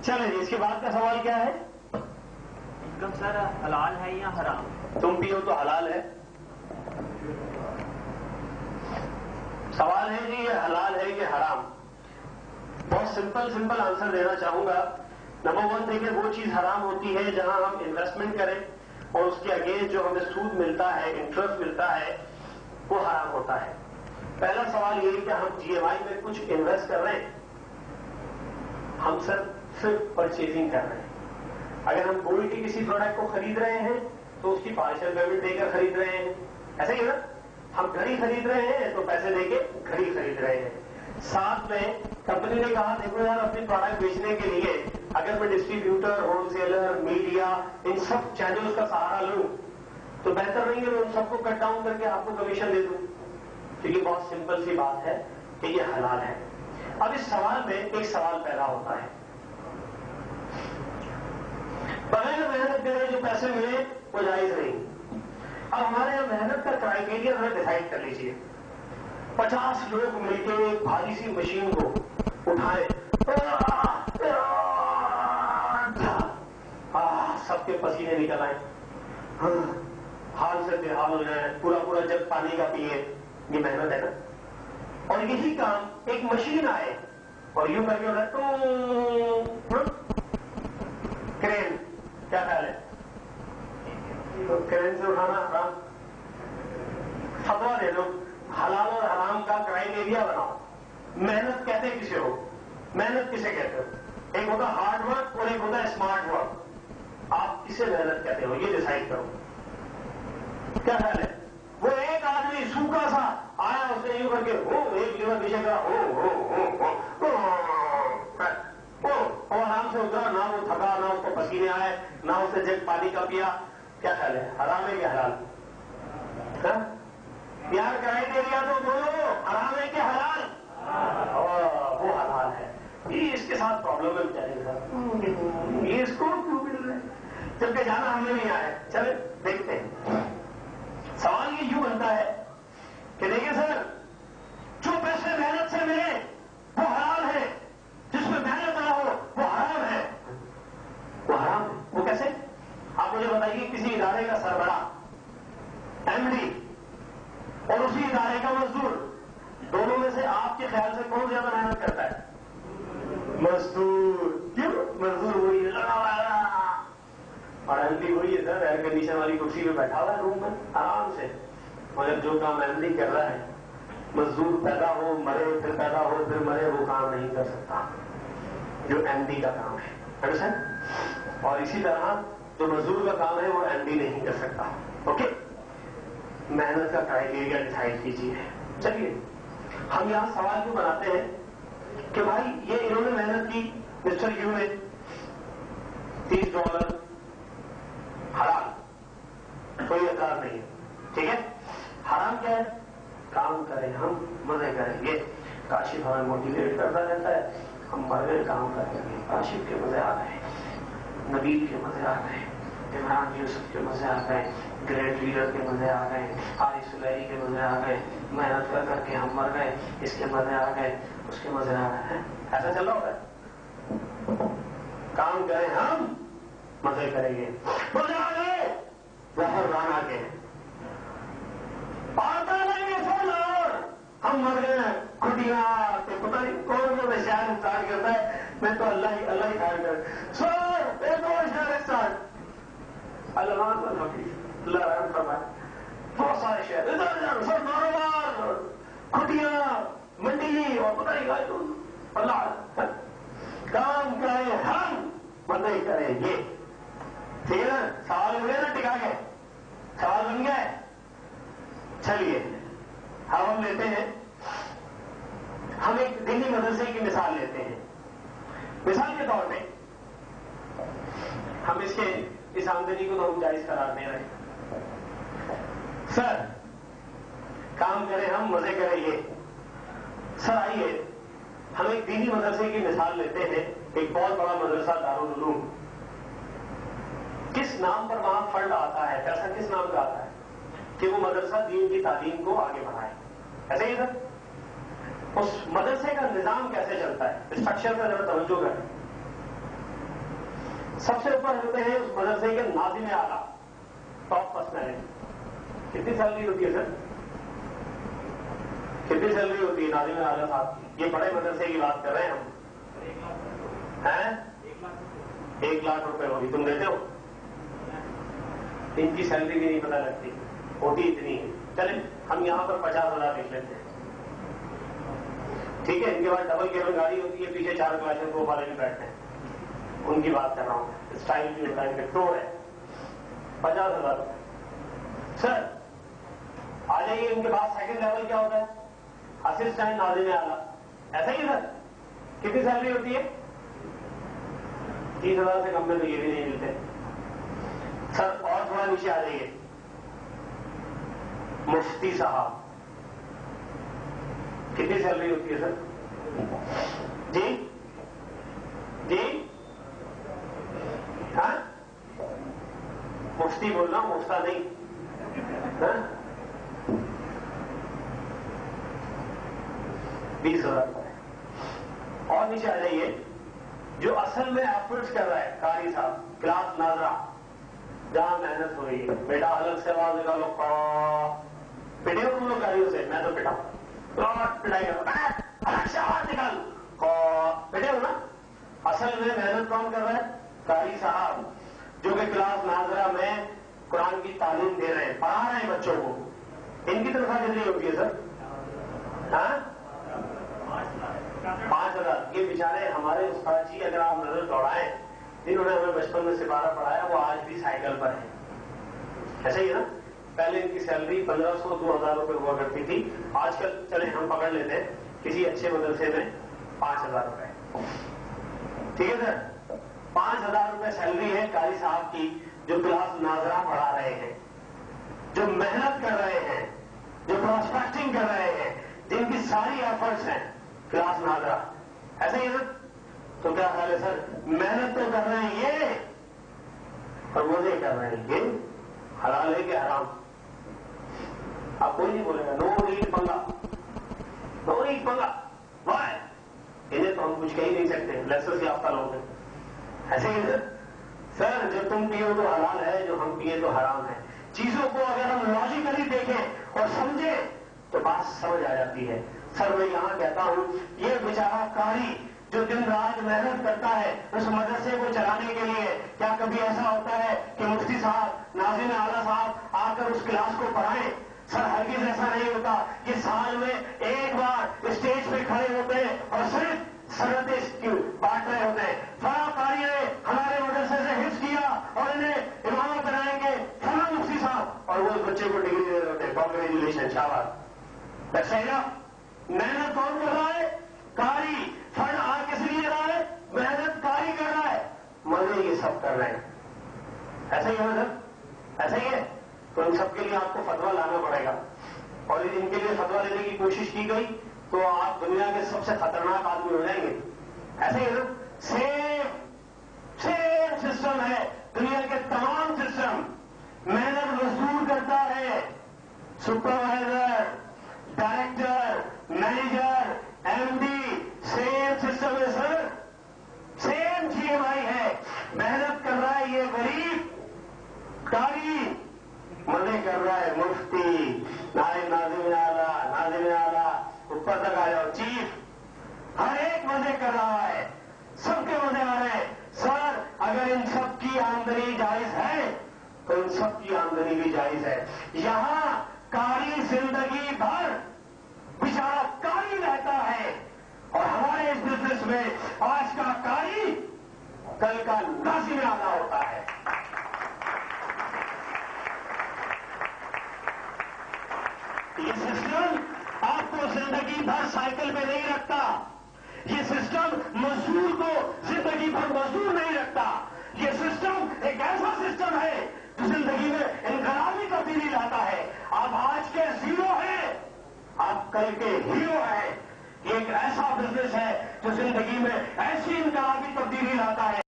چلیں جی، اس کے بعد کا سوال کیا ہے؟ انکم سر حلال ہے یا حرام؟ تم پیو تو حلال ہے. سوال ہے جی یہ حلال ہے کہ حرام. بہت سمپل آنسر دینا چاہوں گا. نمبر 1 دیکھیں، وہ چیز حرام ہوتی ہے جہاں ہم انویسٹمنٹ کریں اور اس کے اگینسٹ جو ہمیں سود ملتا ہے، انٹرسٹ ملتا ہے، وہ حرام ہوتا ہے. پہلا سوال یہ کہ ہم جی ایم آئی میں کچھ انویسٹ کر رہے ہیں، ہم صرف پرچیزنگ کر رہے ہیں. اگر ہم گولڈ کی کسی پروڈکٹ کو خرید رہے ہیں تو اس کی پارشل پیمنٹ دے کر خرید رہے ہیں، ایسا ہی نا. ہم گھڑی خرید رہے ہیں تو پیسے دے کے گھڑی خرید رہے ہیں. ساتھ میں کمپنی نے کہا دیکھو یار اپنی پروڈکٹ بیچنے کے لیے اگر میں ڈسٹریبیوٹر، ہول سیلر، میڈیا، ان سب چینلز کا سہارا لوں تو بہتر نہیں ہے میں ان سب کو کٹ ڈاؤن کر کے آپ کو کمیشن دے دوں. کیونکہ بہت سمپل سی بات ہے کہ یہ حلال ہے. اب اس سوال میں ایک سوال پیدا ہوتا ہے، بغیر محنت کرے جو پیسے ملے وہ جائز نہیں. اب ہمارے یہاں محنت کا کرائیٹیریا ہمیں ڈیسائڈ کر لیجیے. 50 لوگ مل کے ایک بھاری سی مشین کو اٹھائے، سب کے پسینے نکل آئے، حال سے بے حال ہو جائیں، پورا جگ پانی کا پیے، یہ محنت ہے نا. اور یہی کام ایک مشین آئے اور یوں کر کے کرین، کیا خیال ہے؟ تو کرین سے اٹھانا حرام. فتوا دے دو، حلال اور حرام کا کرائیٹیریا بناؤ. محنت کہتے کسے ہو؟ محنت کسے کہتے ہو؟ ایک ہوتا ہارڈ ورک اور ایک ہوتا اسمارٹ ورک. آپ کسے محنت کہتے ہو یہ ڈیسائڈ کرو. کیا خیال ہے؟ وہ ایک آدمی سوکھا سا آیا، اس نے یوں کر کے ایک جگہ پیچھے کرا، اور آرام سے اترا، نہ وہ تھکا، نہ اس کو پسینے آئے، نہ اس نے جگ پانی کا پیا. کیا خیال ہے؟ حرام ہے کہ حلال؟ یار کرائیٹیریا تو بولو، حرام ہے کہ حلال؟ وہ حلال ہے. یہ اس کے ساتھ پرابلم ہے بیچارے، یہ اس کو کیوں مل رہا ہے جبکہ جانا ہمیں نہیں آیا. چلے دیکھتے ہیں. سوال یہ یوں بنتا ہے کہ دیکھیں سر، جو پیسے محنت سے ملے وہ حلال ہے، جس میں محنت نہ ہو وہ حرام ہے. وہ حرام ہے. وہ کیسے؟ آپ مجھے بتائیے، کسی ادارے کا سربراہ، ایم ڈی، اور اسی ادارے کا مزدور، دونوں میں سے آپ کے خیال سے کون زیادہ محنت کرتا ہے؟ مزدور. کیوں؟ مزدور وہی لگا ہوا ہے اور ایم ڈی وہی ہے سر، ایئر کنڈیشن والی کرسی میں بیٹھا ہوا ہے روم میں آرام سے. مگر جو کام ایم ڈی کر رہا ہے، مزدور پیدا ہو مرے پھر پیدا ہو پھر مرے، وہ کام نہیں کر سکتا جو ایم ڈی کا کام ہے. اور اسی طرح جو مزدور کا کام ہے وہ ایم ڈی نہیں کر سکتا. اوکے، محنت کا کرائیٹیریا ڈیسائڈ کیجیے. چلیے ہم یہاں سوال کیوں بناتے ہیں کہ بھائی یہ انہوں نے محنت کی، مسٹر یو نے $30 حرام، کوئی اعتراض نہیں ہے. ٹھیک ہے. حرام کیا ہے؟ کام کریں ہم، مزے کریں گے. کاشف ہمیں موٹیویٹ کرتا رہتا ہے، ہم مر گئے کام کریں گے. کاشف کے مزے آ گئے، نبیل کے مزے آ گئے، عمران یوسف کے مزے آ گئے، گریٹ لیڈر کے مزے آ گئے، حارث سلیری کے مزے آ گئے. محنت کر کر کے ہم مر گئے، اس کے مزے آ گئے، اس کے مزے آ گئے. ایسا چل رہا ہوتا ہے. کام کریں ہم، مزے کریں گے. مزے آ گئے، بہت رانا کے آتا نہیں ہے سر، اور ہم مر گئے. کھٹیاں تو پتہ نہیں کون جو شاعر اسٹارٹ کرتا ہے، میں تو اللہ ہی خیر کر. سر ایک اور شاعر اسٹارٹ، اللہ رحم فرمائے. بہت سارے شہر ادھر سر، کاروبار، کھٹیاں، منڈی اور پتہ نہیں اللہ. کام کریں ہم، مزے کریں گے. ٹھیک ہے نا؟ سوال ہو گئے نا؟ ٹکا گئے، سوال بن گئے. چلیے ہم لیتے ہیں، ہم ایک دینی مدرسے کی مثال لیتے ہیں. مثال کے طور پہ ہم اس آمدنی کو تو ہم جائز قرار دے رہے ہیں. سر کام کریں ہم، مزے کریں یہ. سر آئیے ہم ایک دینی مدرسے کی مثال لیتے ہیں. ایک بہت بڑا مدرسہ دارالعلوم. کس نام پر وہاں فنڈ آتا ہے، پیسہ کس نام کا آتا ہے کہ وہ مدرسہ دین کی تعلیم کو آگے بڑھائے؟ ایسے ہی سر، اس مدرسے کا نظام کیسے چلتا ہے، اسٹرکچر کا ذرا توجہ کریں. سب سے اوپر ہوتے ہیں اس مدرسے کے ناظم اعلیٰ، ٹاپ پرسنالٹی. کتنی سیلری ہوتی ہے سر؟ کتنی سیلری ہوتی ہے ناظم اعلیٰ صاحب کی؟ یہ بڑے مدرسے کی بات کر رہے ہیں ہم. 1 لاکھ روپے ہوگی. تم دیتے ہو؟ ان کی سیلری بھی نہیں پتہ لگتی ہوتی اتنی ہے. چلیں ہم یہاں پر 50,000 لکھ لیتے ہیں. ٹھیک ہے. ان کے بعد ڈبل کیبن گاڑی ہوتی ہے، پیچھے 4 کلاشن کو والے بھی بیٹھتے ہیں. ان کی بات کر رہا ہوں. اسٹائل بھی ہوتا ہے، ٹور ہے. 50,000 روپے. سر آ جائیے. ان کے بعد سیکنڈ لیول کیا ہوتا ہے؟ اسسٹنٹ ناظم اعلیٰ. ایسا ہی ہے سر. کتنی سیلری ہوتی ہے؟ 30,000 سے کم میں تو یہ بھی نہیں ملتے. سر اور تھوڑا نیچے آ جائیے. مفتی صاحب کتنی سیلری ہوتی ہے سر؟ جی جی ہاں مفتی بولنا، مفتا نہیں. ہاں 20,000 روپئے. اور نیچے آ جائیے. جو اصل میں ایفرٹس کر رہا ہے قاری صاحب، کلاس ناظرہ جہاں محنت ہو رہی ہے. بیٹا الگ سے آواز نکالو. پٹے ہو تم لوگ قاریوں سے؟ میں تو پٹا پٹائی کرو. الگ سے آواز نکال. پٹے ہو نا. اصل میں محنت کون کر رہا ہے؟ قاری صاحب، جو کہ کلاس ناظرہ میں قرآن کی تعلیم دے رہے ہیں، پڑھا رہے ہیں بچوں کو. ان کی تنخواہ کتنی ہوتی ہے سر؟ ہاں 5,000. یہ بیچارے ہمارے استاد جی اگر آپ نظر دوڑائیں، جنہوں نے ہمیں بچپن میں سپارہ پڑھایا، وہ آج بھی سائیکل پر ہیں. ایسا ہی ہے نا. پہلے ان کی سیلری 1,500 2,000 روپے ہوا کرتی تھی. آج کل چلے ہم پکڑ لیتے ہیں کسی اچھے مدرسے میں 5,000 روپے. ٹھیک ہے سر. 5,000 روپے سیلری ہے قاری صاحب کی، جو کلاس ناظرہ پڑھا رہے ہیں، جو محنت کر رہے ہیں، جو پراسپیکٹنگ کر رہے ہیں، جن کی ساری ایفرٹس ہیں کلاس ناظرہ. ایسا ہی ہے نا. تو کیا خیال ہے سر؟ محنت تو کر رہے ہیں یہ، اور مزے کر رہے ہیں یہ. حلال ہے کہ حرام؟ آپ کوئی نہیں بولے گا. نو ریڈ پنگا، نو ریڈ پنگا. وائے انہیں تو ہم کچھ کہہ نہیں سکتے، لیسنس یافتہ لوگ ہیں. ایسے ہی سر. سر جو تم پیو تو حلال ہے، جو ہم پیے تو حرام ہے. چیزوں کو اگر ہم لاجیکلی دیکھیں اور سمجھیں تو بات سمجھ آ جاتی ہے. سر میں یہاں کہتا ہوں، یہ بیچارہ قاری جو دن رات محنت کرتا ہے اس مدرسے کو چلانے کے لیے، کیا کبھی ایسا ہوتا ہے کہ مفتی صاحب، ناظم اعلیٰ صاحب آ کر اس کلاس کو پڑھائیں؟ سر ہرگز ایسا نہیں ہوتا. یہ سال میں ایک بار اسٹیج پہ کھڑے ہوتے ہیں اور صرف سنتیں بانٹ رہے ہوتے ہیں. فلاں قاری نے ہمارے مدرسے سے حفظ کیا اور انہیں امام بنائیں گے فلاں مفتی صاحب، اور وہ اس بچے کو ڈگری دے رہے ہوتے ہیں. کانگریچولیشن، شاباش. ایسا محنت کون کر رہا ہے؟ قاری. فنڈ آ کس لیے رہا ہے؟ محنت قاری کر رہا ہے، مزے یہ سب کر رہے ہیں. ایسا ہی ہے نا سر؟ ایسا ہی ہے. تو ان سب کے لیے آپ کو فتوا لانا پڑے گا، اور ان کے لیے فتوا لینے کی کوشش کی گئی تو آپ دنیا کے سب سے خطرناک آدمی ہو جائیں گے. ایسا ہی ہے نا. سیم سسٹم ہے دنیا کے تمام سسٹم. محنت مزدور کرتا ہے، supervisor, director, manager, M D, same system ہے سر. سیم جی ایم آئی ہے. محنت کر رہا ہے یہ غریب قاری، مزے کر رہا ہے مفتی، ناظم اعلیٰ اوپر تک آ جاؤ چیف. ہر ایک مزے کر رہا ہے، سب کے مزے آ رہے ہیں. سر اگر ان سب کی آمدنی جائز ہے تو ان سب کی آمدنی بھی جائز ہے. یہاں قاری زندگی بھر بیچارہ قاری رہتا ہے، اور ہمارے اس بزنس میں آج کا قاری کل کا ناظم اعلیٰ ہوتا ہے. یہ سسٹم آپ کو زندگی بھر سائیکل پہ نہیں رکھتا. یہ سسٹم مزدور کو زندگی بھر مزدور نہیں رکھتا. یہ سسٹم ایک ایسا سسٹم ہے جو زندگی میں انقلابی تبدیلی لاتا ہے. آپ آج کے زیرو ہیں، آپ کل کے ہیرو ہیں. یہ ایک ایسا بزنس ہے جو زندگی میں ایسی انقلابی تبدیلی لاتا ہے